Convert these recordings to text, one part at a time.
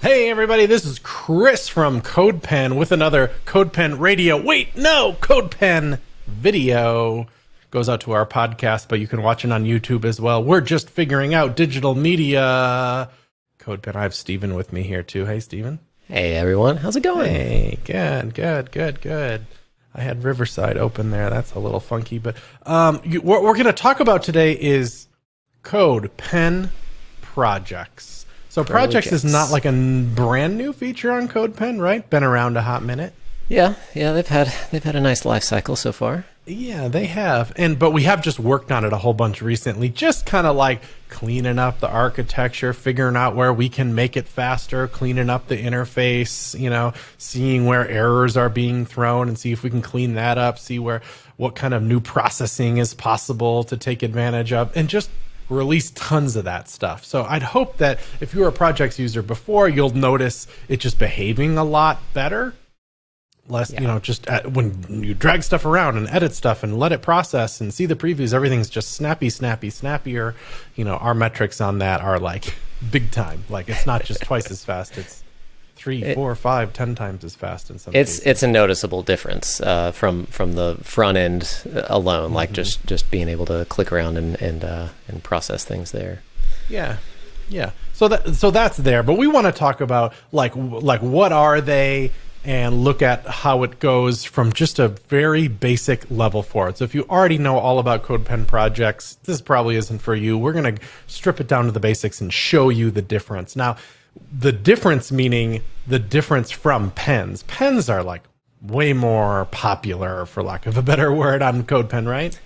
Hey everybody, this is Chris from CodePen with another CodePen radio. Wait, no, CodePen video. Goes out to our podcast, but you can watch it on YouTube as well. We're just figuring out digital media. CodePen, I have Steven with me here too. Hey, Steven. Hey everyone, how's it going? Hey, good. I had Riverside open there. That's a little funky, but what we're going to talk about today is CodePen projects. So projects is not like a brand new feature on CodePen, right? Been around a hot minute. Yeah, they've had a nice life cycle so far. Yeah, they have. But we have just worked on it a whole bunch recently, just kind of like cleaning up the architecture, figuring out where we can make it faster, cleaning up the interface, seeing where errors are being thrown and see if we can clean that up, see what kind of new processing is possible to take advantage of, and just release tons of that stuff. So I'd hope that if you were a projects user before, you'll notice it just behaving a lot better. Less, when you drag stuff around and edit stuff and let it process and see the previews, everything's just snappier. Our metrics on that are like big time. Like it's not just twice as fast. It's 3, 4, 5, 10 times as fast in some cases. It's a noticeable difference from the front end alone, mm-hmm. Like just being able to click around and process things there. Yeah. So that's there, but we want to talk about like what are they, and look at how it goes from just a very basic level forward. So if you already know all about CodePen projects, this probably isn't for you. We're going to strip it down to the basics and show you the difference. Now, the difference meaning the difference from pens. Pens are like way more popular, for lack of a better word, on CodePen, right?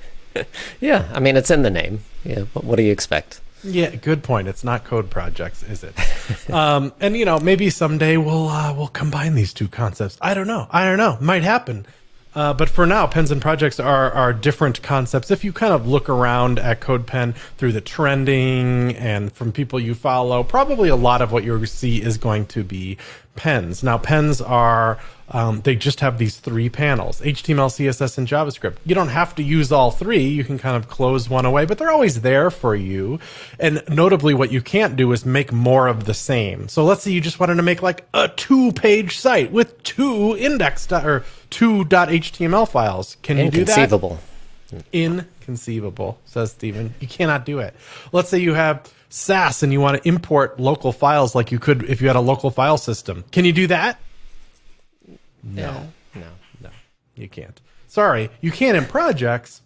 Yeah, I mean, it's in the name. Yeah, what do you expect? Yeah, good point. It's not code projects, is it? And maybe someday we'll combine these two concepts. I don't know. Might happen. But for now, pens and projects are different concepts. If you kind of look around at CodePen through the trending and from people you follow, probably a lot of what you'll see is going to be pens. Now, pens are, they just have these 3 panels, HTML, CSS, and JavaScript. You don't have to use all 3. You can kind of close one away, but they're always there for you. And notably, what you can't do is make more of the same. So let's say you just wanted to make like a 2-page site with 2 2.html files. Can you do that? Inconceivable. Inconceivable, says Steven. You cannot do it. Let's say you have SAS and you want to import local files like you could if you had a local file system. Can you do that? No, you can't. Sorry, you can't in projects.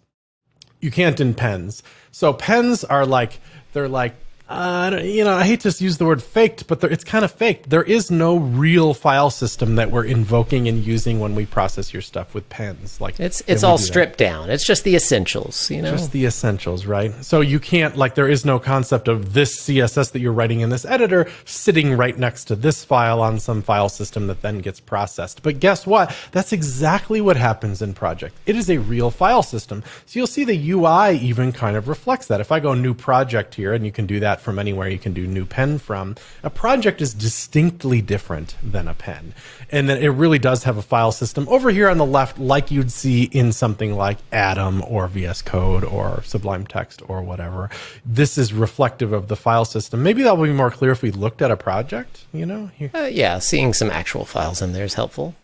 You can't in pens. So pens are like, they're like, I hate to use the word faked, but it's kind of faked. There is no real file system that we're invoking and using when we process your stuff with pens. Like it's all stripped down. It's just the essentials, Just the essentials, right? So you can't, there is no concept of this CSS that you're writing in this editor sitting right next to this file on some file system that then gets processed. But guess what? That's exactly what happens in project. It is a real file system. So you'll see the UI even kind of reflects that. If I go new project here, and you can do that from anywhere you can do new pen from, a project is distinctly different than a pen. And then it really does have a file system over here on the left, like you'd see in something like Atom or VS Code or Sublime Text or whatever. This is reflective of the file system. Maybe that will be more clear if we looked at a project, Yeah, seeing some actual files in there is helpful.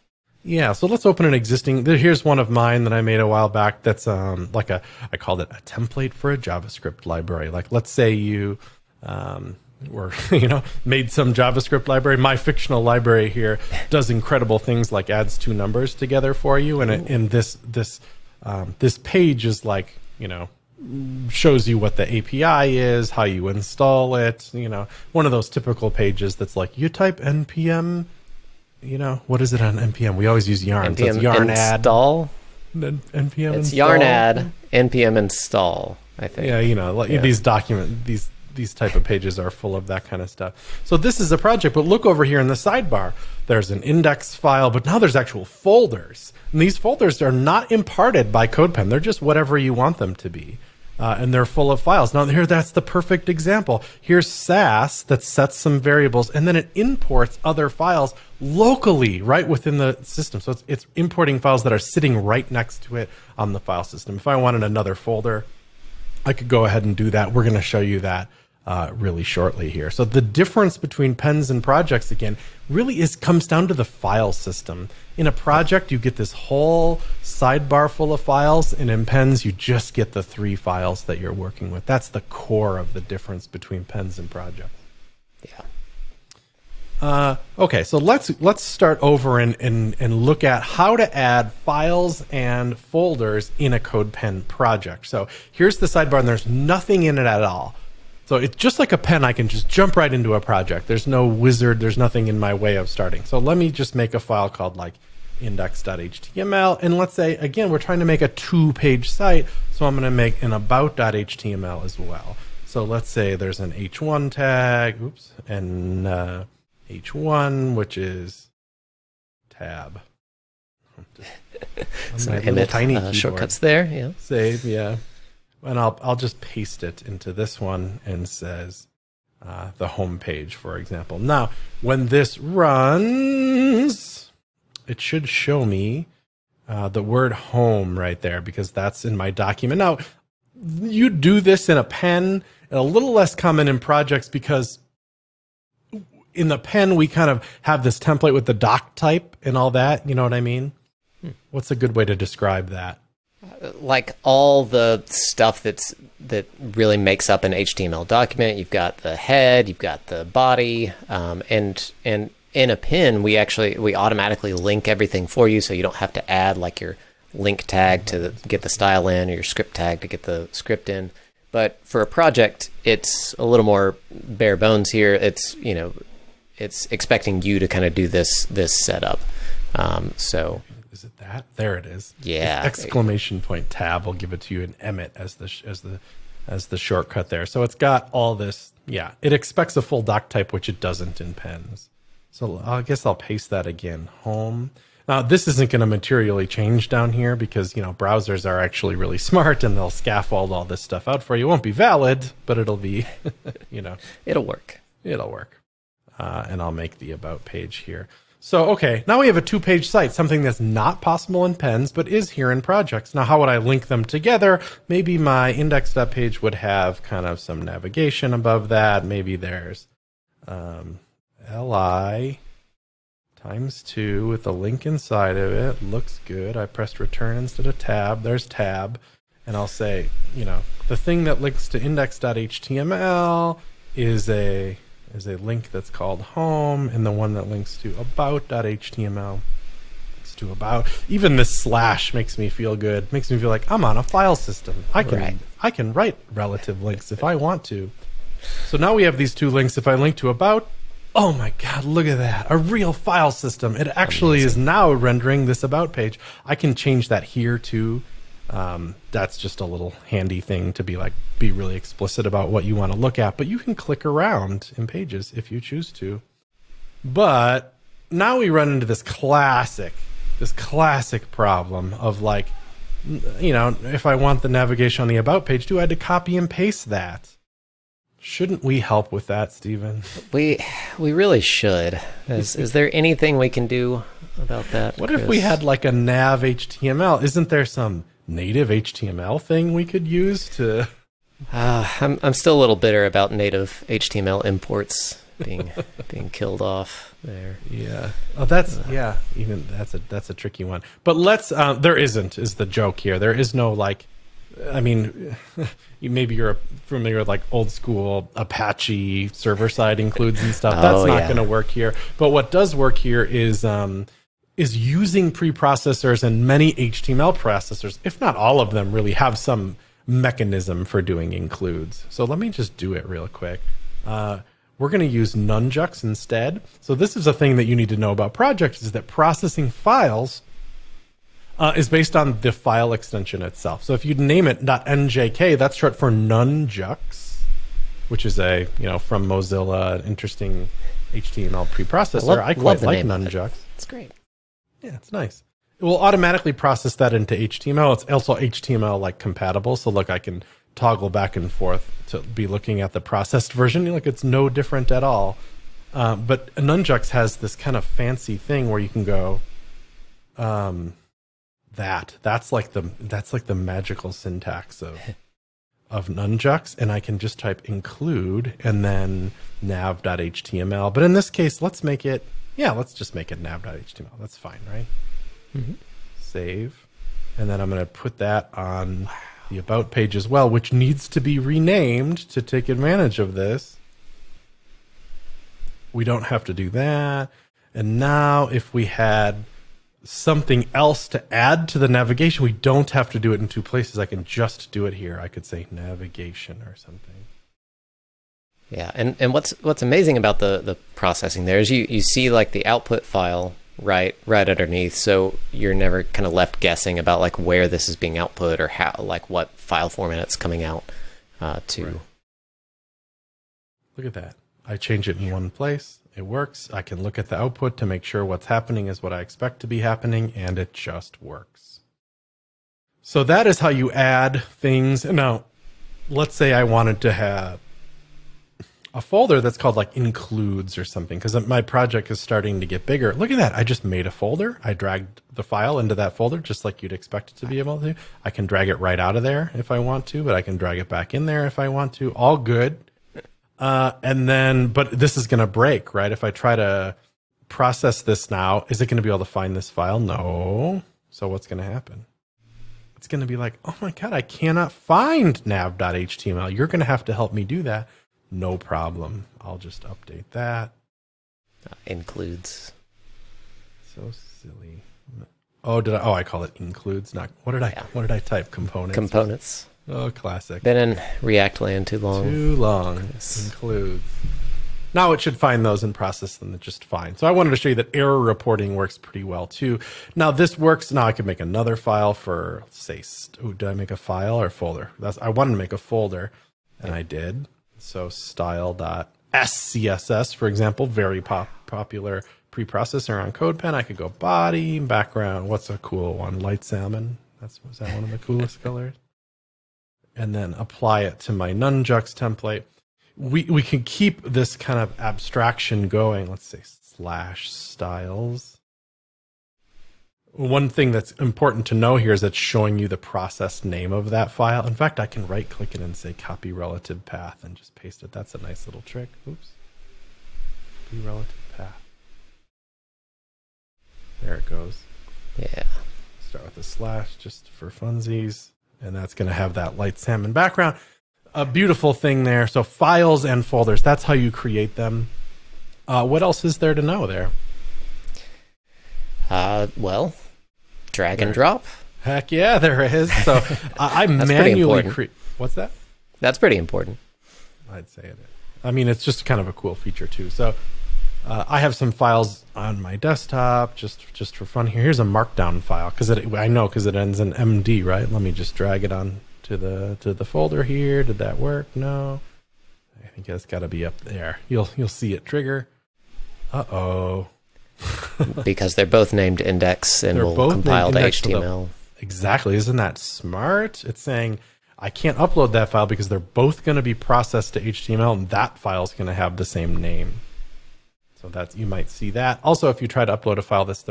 Yeah, so let's open an existing. Here's one of mine that I made a while back. That's I called it a template for a JavaScript library. Like, let's say you made some JavaScript library. My fictional library here does incredible things like adds 2 numbers together for you, and this page is like, shows you what the API is, how you install it. One of those typical pages that's like, you type npm. What is it on npm? We always use yarn. npm so it's yarn install. Npm it's install. yarn add npm install. I think. Yeah, these type of pages are full of that kind of stuff. So this is a project, but look over here in the sidebar. There's an index file, but now there's actual folders. And these folders are not imparted by CodePen. They're just whatever you want them to be. And they're full of files. Now here, that's the perfect example. Here's SAS that sets some variables, and then it imports other files locally right within the system. So it's importing files that are sitting right next to it on the file system. If I wanted another folder, I could go ahead and do that. We're going to show you that really shortly here. So the difference between pens and projects, again, really comes down to the file system. In a project, you get this whole sidebar full of files, and in pens, you just get the 3 files that you're working with. That's the core of the difference between pens and projects. Yeah. Okay, so let's start over and look at how to add files and folders in a CodePen project. So here's the sidebar, and there's nothing in it at all. So it's just like a pen. I can just jump right into a project. There's no wizard. There's nothing in my way of starting. So let me just make a file called like index.html. And let's say, again, we're trying to make a 2-page site. So I'm going to make an about.html as well. So let's say there's an h1 tag, and h1, which is tab. Some Emmet tiny shortcuts there. Yeah. Save, yeah. And I'll just paste it into this one and says the home page, for example. Now, when this runs, it should show me the word home right there, because that's in my document. Now, you do this in a pen, a little less common in projects, because in the pen, we kind of have this template with the doc type and all that. You know what I mean? What's a good way to describe that? Like all the stuff that really makes up an HTML document. You've got the head, you've got the body, and in a pen we automatically link everything for you, so you don't have to add like your link tag to get the style in, or your script tag to get the script in. But for a project, it's a little more bare bones here. It's it's expecting you to kind of do this setup. So. Is it that? There it is. Yeah. Exclamation point tab will give it to you in Emmet as the shortcut there. So it's got all this. Yeah, it expects a full doc type, which it doesn't in pens. So I guess I'll paste that again. Home. Now this isn't going to materially change down here, because browsers are actually really smart and they'll scaffold all this stuff out for you. It won't be valid, but it'll be it'll work. It'll work. And I'll make the about page here. So, okay, now we have a 2-page site, something that's not possible in pens, but is here in projects. Now, how would I link them together? Maybe my index.page would have kind of some navigation above that. Maybe there's li times 2 with a link inside of it. Looks good. I pressed return instead of tab. There's tab. And I'll say, the thing that links to index.html is a link that's called home, and the one that links to about.html links to about. Even this slash makes me feel good. Makes me feel like I'm on a file system. I can write relative links if I want to. So now we have these 2 links. If I link to about, oh my God, look at that. A real file system. It actually is now rendering this about page. I can change that here too. That's just a little handy thing to be really explicit about what you want to look at, but you can click around in pages if you choose to. But now we run into this classic problem of if I want the navigation on the about page, do I have to copy and paste that? Shouldn't we help with that, Stephen? We really should. Is there anything we can do about that? What Chris? if we had like a nav HTML? Isn't there some native HTML thing we could use to? I'm still a little bitter about native HTML imports being killed off there. Yeah. Oh, that's that's a tricky one. But there isn't is the joke here. There is no maybe you're familiar with old school Apache server side includes and stuff. That's not going to work here. But what does work here is using preprocessors, and many HTML processors, if not all of them, really have some mechanism for doing includes. So let me just do it real quick. We're going to use nunjucks instead. So this is a thing that you need to know about projects, is that processing files is based on the file extension itself. So if you name it .njk, that's short for nunjucks, which is from Mozilla, an interesting HTML preprocessor. I quite like nunjucks. It's great. Yeah, it's nice. It will automatically process that into HTML. It's also HTML compatible. So look, I can toggle back and forth to be looking at the processed version. Look, it's no different at all. But nunjucks has this kind of fancy thing where you can go, that's like the magical syntax of Nunjucks, and I can just type include and then nav.html. But in this case, let's make it, let's just make it nav.html. That's fine, right? Mm-hmm. Save. And then I'm going to put that on the about page as well, which needs to be renamed to take advantage of this. We don't have to do that. And now if we had something else to add to the navigation, we don't have to do it in two places. I can just do it here. I could say navigation or something. Yeah, and what's amazing about the processing there is you see like the output file right underneath, so you're never kind of left guessing about like where this is being output or how, like what file format it's coming out to. Right. Look at that. I change it in one place. It works. I can look at the output to make sure what's happening is what I expect to be happening, and it just works. So that is how you add things. Now, let's say I wanted to have a folder that's called like includes or something, because my project is starting to get bigger. Look at that. I just made a folder. I dragged the file into that folder just like you'd expect it to be able to. I can drag it right out of there if I want to, but I can drag it back in there if I want to. All good. And then, but this is going to break, right? If I try to process this now, is it going to be able to find this file? No. So what's going to happen? It's going to be like, oh my God, I cannot find nav.html. You're going to have to help me do that. No problem. I'll just update that. Includes. So silly. Oh, I call it includes. Not what did I type? Components. Components. Oh, classic. Been in React land too long. Too long. Includes. Now it should find those and process them just fine. So I wanted to show you that error reporting works pretty well too. Now this works. Now I could make another file for, say, did I make a file or folder? I wanted to make a folder, and I did. So style.scss, for example, very popular preprocessor on CodePen. I could go body, background. What's a cool one? Light salmon. Was that one of the coolest colors? And then apply it to my Nunjucks template. We can keep this kind of abstraction going. Let's say /styles. One thing that's important to know here is it's showing you the process name of that file. In fact, I can right click it and say copy relative path and just paste it. That's a nice little trick. Oops. Copy relative path. There it goes. Yeah. Start with a slash just for funsies. And that's going to have that light salmon background. A beautiful thing there. So files and folders, that's how you create them. What else is there to know there? Well, drag and drop. Heck yeah, there is. So I manually create. What's that? That's pretty important. I'd say it is. I mean, it's just kind of a cool feature too. So I have some files on my desktop just for fun here. Here's a markdown file because I know because it ends in MD, right? Let me just drag it on to the folder here. Did that work? No. I think it's got to be up there. You'll see it trigger. Uh-oh. Because they're both named index and will compile to HTML. Exactly. Isn't that smart? It's saying I can't upload that file because they're both going to be processed to HTML, and that file is going to have the same name. So you might see that. Also, if you try to upload a file that's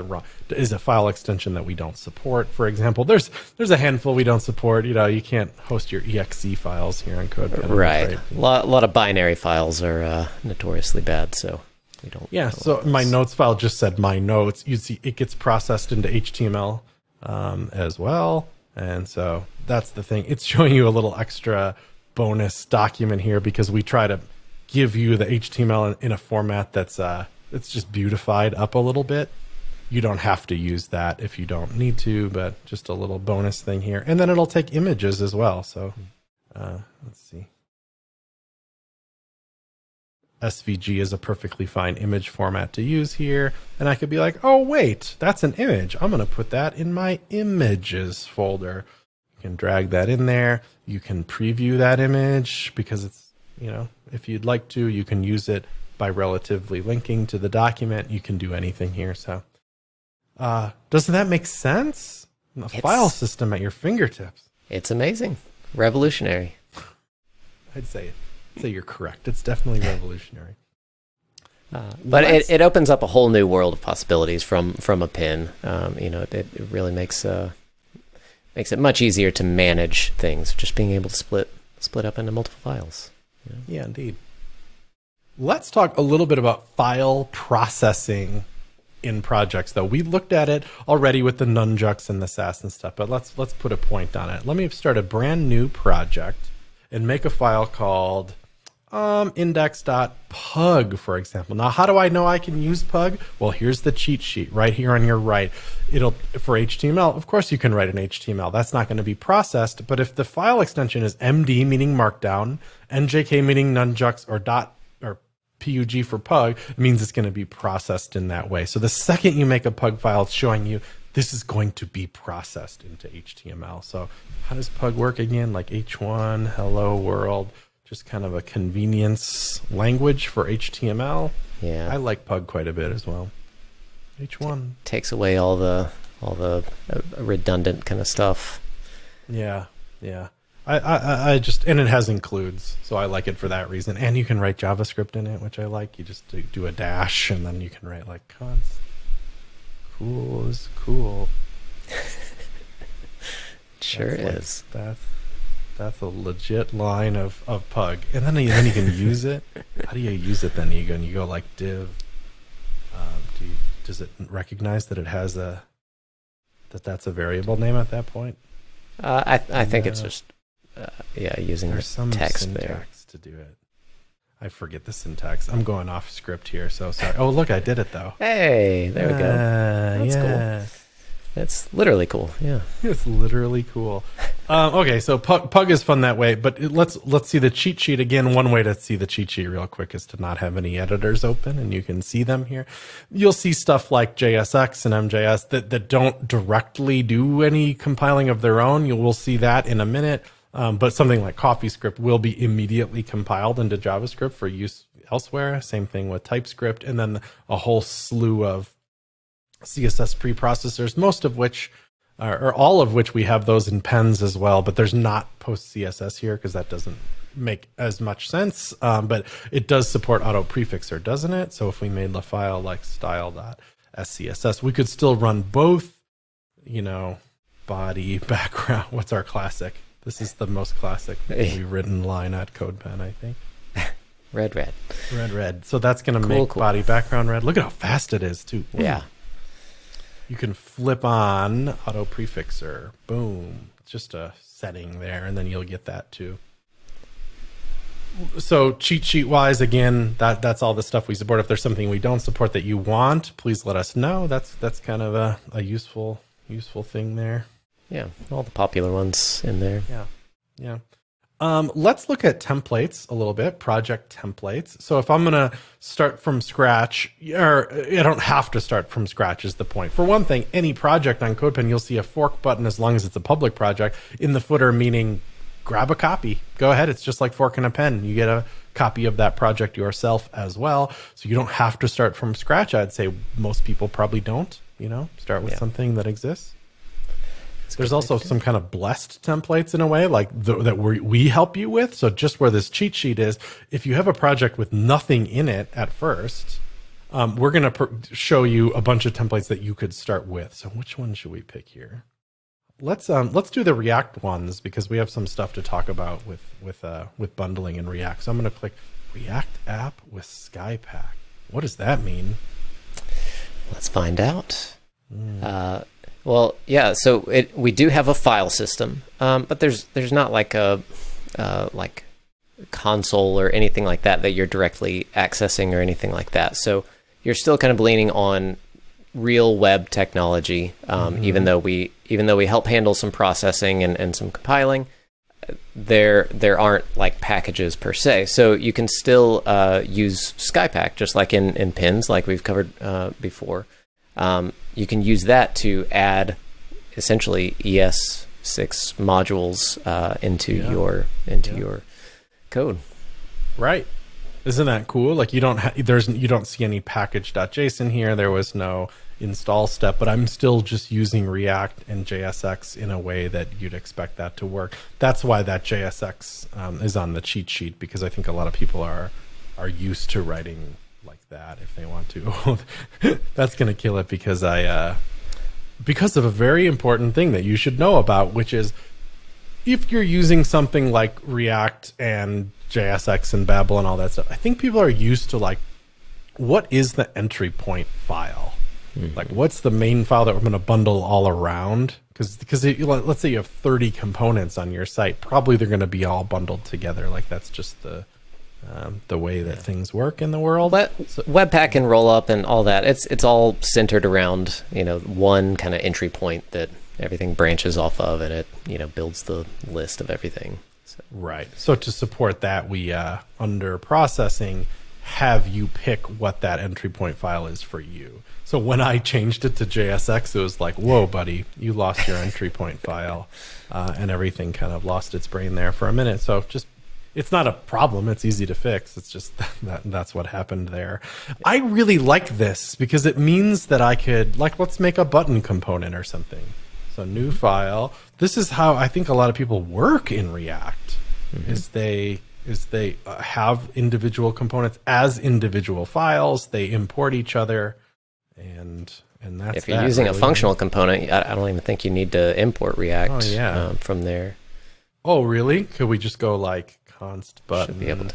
is a file extension that we don't support, for example, there's a handful we don't support. You can't host your exe files here on CodePen. Right. A lot of binary files are notoriously bad, so we don't. Yeah. So my notes file just said my notes. You see, it gets processed into HTML as well, and so that's the thing. It's showing you a little extra bonus document here because we try to give you the HTML in a format that's it's just beautified up a little bit. You don't have to use that if you don't need to, but just a little bonus thing here. And then it'll take images as well. So let's see. SVG is a perfectly fine image format to use here. And I could be like, oh, wait, that's an image. I'm going to put that in my images folder. You can drag that in there. You can preview that image because it's, if you'd like to, you can use it by relatively linking to the document. You can do anything here. So doesn't that make sense? A file system at your fingertips. It's amazing. Revolutionary. I'd say you're correct. It's definitely revolutionary. But it opens up a whole new world of possibilities from a pin. It really makes it much easier to manage things. Just being able to split split up into multiple files. Yeah, indeed. Let's talk a little bit about file processing in projects, though. We looked at it already with the nunjucks and the SAS and stuff, but let's put a point on it. Let me start a brand new project and make a file called index.pug, for example. Now, how do I know I can use pug? Well, here's the cheat sheet right here on your right. It'll, for HTML, of course you can write an HTML. That's not going to be processed, but if the file extension is MD, meaning markdown, NJK, meaning nunjucks, or PUG for pug, it means it's going to be processed in that way. So the second you make a pug file, it's showing you this is going to be processed into HTML. So how does pug work again? Like H1, hello world, just kind of a convenience language for HTML. Yeah, I like pug quite a bit as well. H1 takes away all the redundant kind of stuff. Yeah, yeah. I just, and it has includes, so I like it for that reason. And you can write JavaScript in it, which I like. You just do a dash, and then you can write like const. Cool is cool. Sure is. That's a legit line of pug. And then you can use it. How do you use it then? You go like div. Does it recognize that it has that's a variable name at that point? I think it's just using there's some text syntax to do it. I forget the syntax. I'm going off script here, so sorry. Oh, look, I did it though. Hey, there we go. That's cool. That's literally cool. Yeah, it's literally cool. Okay, so pug is fun that way, but let's see the cheat sheet again. One way to see the cheat sheet real quick is to not have any editors open, and you can see them here. You'll see stuff like JSX and MJS that don't directly do any compiling of their own. You will see that in a minute. But something like CoffeeScript will be immediately compiled into JavaScript for use elsewhere. Same thing with TypeScript, and then a whole slew of CSS preprocessors, most of which, or all of which, we have those in pens as well. But there's not post CSS here because that doesn't make as much sense. But it does support auto prefixer, doesn't it? So if we made the file like style.scss, we could still run both, body, background. What's our classic? This is the most classic written line at CodePen, I think. Red. So that's going to make body background red. Look at how fast it is, too. Yeah. You can flip on auto prefixer. Boom. It's just a setting there, and then you'll get that, too. So cheat sheet wise, again, that's all the stuff we support. If there's something we don't support that you want, please let us know. That's kind of a useful thing there. Yeah, all the popular ones in there. Yeah. Let's look at templates a little bit, project templates. So if I'm going to start from scratch, or I don't have to start from scratch is the point. For one thing, any project on CodePen, you'll see a fork button as long as it's a public project in the footer, meaning grab a copy. Go ahead. It's just like forking a pen. You get a copy of that project yourself as well. So you don't have to start from scratch. I'd say most people probably don't, start with something that exists. There's also some kind of blessed templates in a way, like that we help you with. So just where this cheat sheet is, if you have a project with nothing in it at first, we're going to show you a bunch of templates that you could start with. So which one should we pick here? Let's do the React ones because we have some stuff to talk about with bundling in React. So I'm going to click React app with SkyPack. What does that mean? Let's find out. Well, yeah. So we do have a file system, but there's not like a console or anything like that you're directly accessing or anything like that. So you're still kind of leaning on real web technology, even though we help handle some processing and some compiling. There aren't like packages per se, so you can still use SkyPack just like in pins, like we've covered before. You can use that to add essentially ES6 modules into your code. Right. Isn't that cool? Like you don't see any package.json here. There was no install step, but I'm still just using React and JSX in a way that you'd expect that to work. That's why that JSX is on the cheat sheet, because I think a lot of people are used to writing like that if they want to. That's going to kill it because of a very important thing that you should know about, which is if you're using something like React and JSX and Babel and all that stuff, I think people are used to like, what is the entry point file? Like, what's the main file that we're going to bundle all around? Because let's say you have 30 components on your site, probably they're going to be all bundled together. Like that's just the way that things work in the world. Webpack and Rollup and all that, it's all centered around, you know, one kind of entry point that everything branches off of, and it, you know, builds the list of everything. So. Right. So to support that, we under processing have you pick what that entry point file is for you. So when I changed it to JSX, it was like, whoa, buddy, you lost your entry point file, and everything kind of lost its brain there for a minute. So just, it's not a problem. It's easy to fix. It's just that's what happened there. I really like this because it means that I could, like, let's make a button component or something. So new file. This is how I think a lot of people work in React, is they have individual components as individual files. They import each other, and that's if you're using a functional component, I don't even think you need to import React from there. Oh, really? Could we just go like const button Should be able to.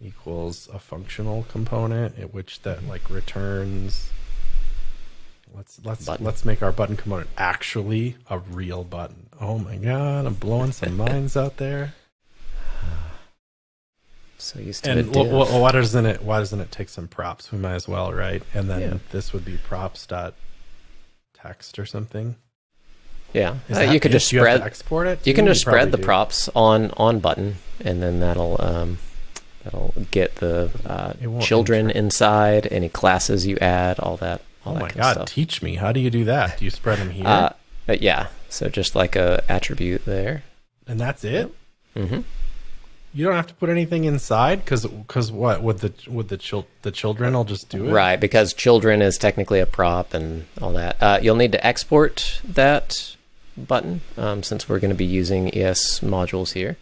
equals a functional component at which that like returns. Let's make our button component actually a real button. Oh my god, I'm blowing some minds out there. So used to and why doesn't it take some props? We might as well, right? And then this would be props.text or something. Yeah, you could just spread export it. You can just spread the props on button, and then that'll get the children inside, any classes you add, all that. Oh my god, teach me. How do you do that? Do you spread them here? Yeah, so just like a attribute there. And that's it? Mm-hmm. You don't have to put anything inside because what would the children will just do it? Right, because children is technically a prop and all that. You'll need to export that button since we're going to be using ES modules here.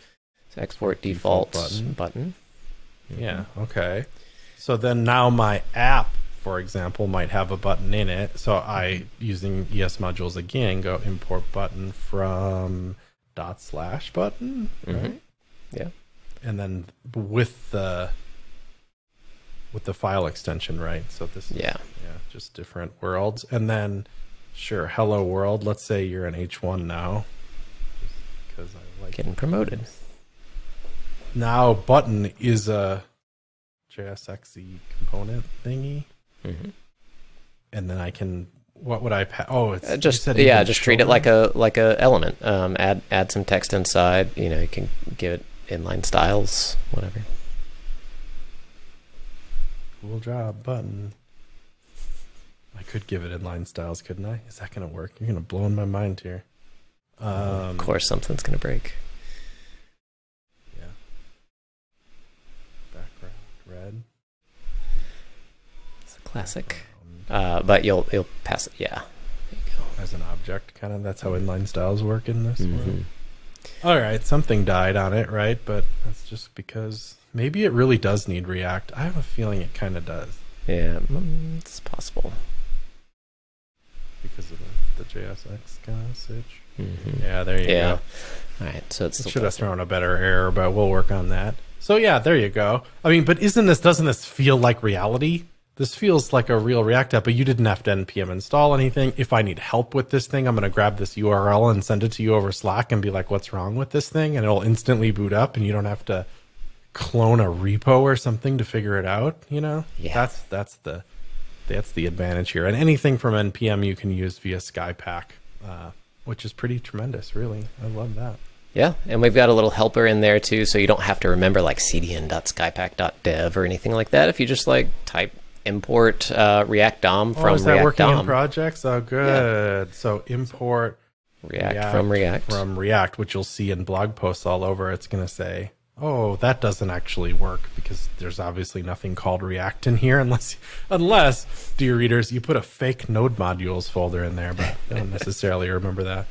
So export default button. Yeah, okay. So then now my app, for example, might have a button in it. So I, using ES modules again, go import button from /button, right? Yeah. And then with the file extension, right? So this is just different worlds. And then sure, hello world. Let's say you're an H1 now. Because I like getting promoted. Now button is a JSXy component thingy. And then I can, what would I it's just treat it like a element. Add some text inside. You know, you can give it inline styles, whatever. Cool job, button. I could give it inline styles, couldn't I? Is that going to work? You're going to blow in my mind here. Of course, something's going to break. Yeah. Background red. It's a classic. But you'll pass it. Yeah. There you go. As an object, kind of. That's how inline styles work in this world. All right, something died on it, right? But that's just because maybe it really does need React. I have a feeling it kind of does. Yeah, it's possible. Because of the JSX kind of switch. Yeah, there you go. All right, so it should have thrown a better error, but we'll work on that. So yeah, there you go. I mean, but doesn't this feel like reality? This feels like a real React app, but you didn't have to npm install anything. If I need help with this thing, I'm going to grab this URL and send it to you over Slack and be like, what's wrong with this thing? And it'll instantly boot up and you don't have to clone a repo or something to figure it out, you know? Yeah. That's the advantage here. And anything from npm you can use via Skypack, which is pretty tremendous, really. I love that. Yeah, and we've got a little helper in there too, so you don't have to remember like cdn.skypack.dev or anything like that. If you just like type import React DOM from is that React working DOM. in projects? Oh, good. Yeah. So import React from React, which you'll see in blog posts all over. It's going to say, oh, that doesn't actually work because there's obviously nothing called React in here unless, dear readers, you put a fake node modules folder in there, but I don't necessarily remember that.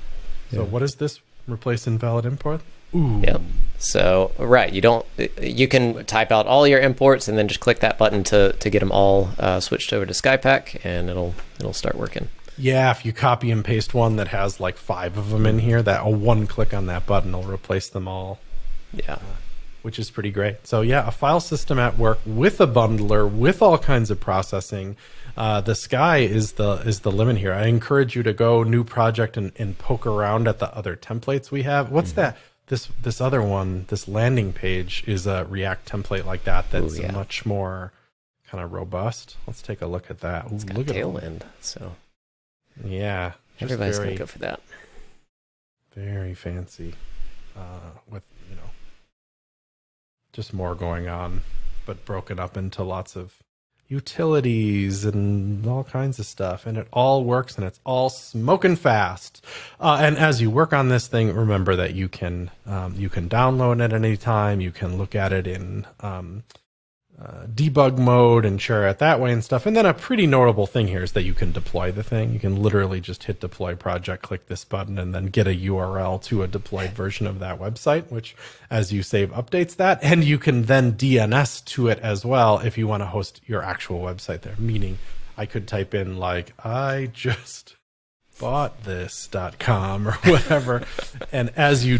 So what is this? Replace invalid import? Ooh. Yep. So, right, you can type out all your imports and then just click that button to get them all switched over to Skypack, and it'll start working. Yeah, if you copy and paste one that has like 5 of them in here, that one click on that button will replace them all. Yeah. Which is pretty great. So yeah, a file system at work with a bundler, with all kinds of processing. The sky is the limit here. I encourage you to go new project and poke around at the other templates we have. What's that? This other one, this landing page is a React template like that. That's much more kind of robust. Let's take a look at that. It's got look Tailwind, so yeah, everybody's gonna go for that. Very fancy, with just more going on, but broken up into lots of utilities and all kinds of stuff, and it all works, and it's all smoking fast. And as you work on this thing, remember that you can download it at any time. You can look at it in debug mode and share it that way and stuff. And then a pretty notable thing here is that you can deploy the thing. You can literally just hit deploy project, click this button, and then get a URL to a deployed version of that website, which as you save updates that. And you can then DNS to it as well if you want to host your actual website there. Meaning I could type in like, I just bought this.com or whatever. And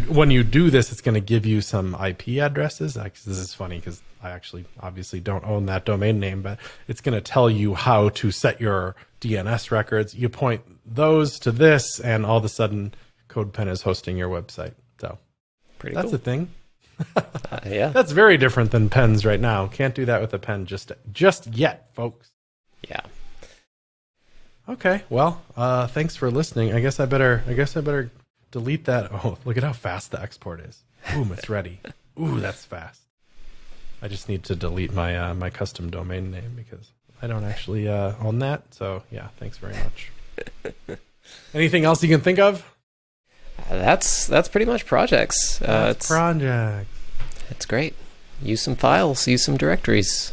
when you do this, it's going to give you some IP addresses. This is funny because I actually obviously don't own that domain name, but it's going to tell you how to set your DNS records. You point those to this, and all of a sudden CodePen is hosting your website. So that's cool. a thing. Yeah. That's very different than pens right now. Can't do that with a pen just yet, folks. Yeah. Okay. Well, thanks for listening. I guess I better delete that. Oh, look at how fast the export is. Boom, it's ready. Ooh, that's fast. I just need to delete my my custom domain name because I don't actually own that. So yeah, thanks very much. Anything else you can think of? That's pretty much projects. It's projects. It's great. Use some files. Use some directories.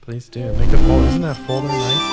Please do. Make a folder. Isn't that folder nice?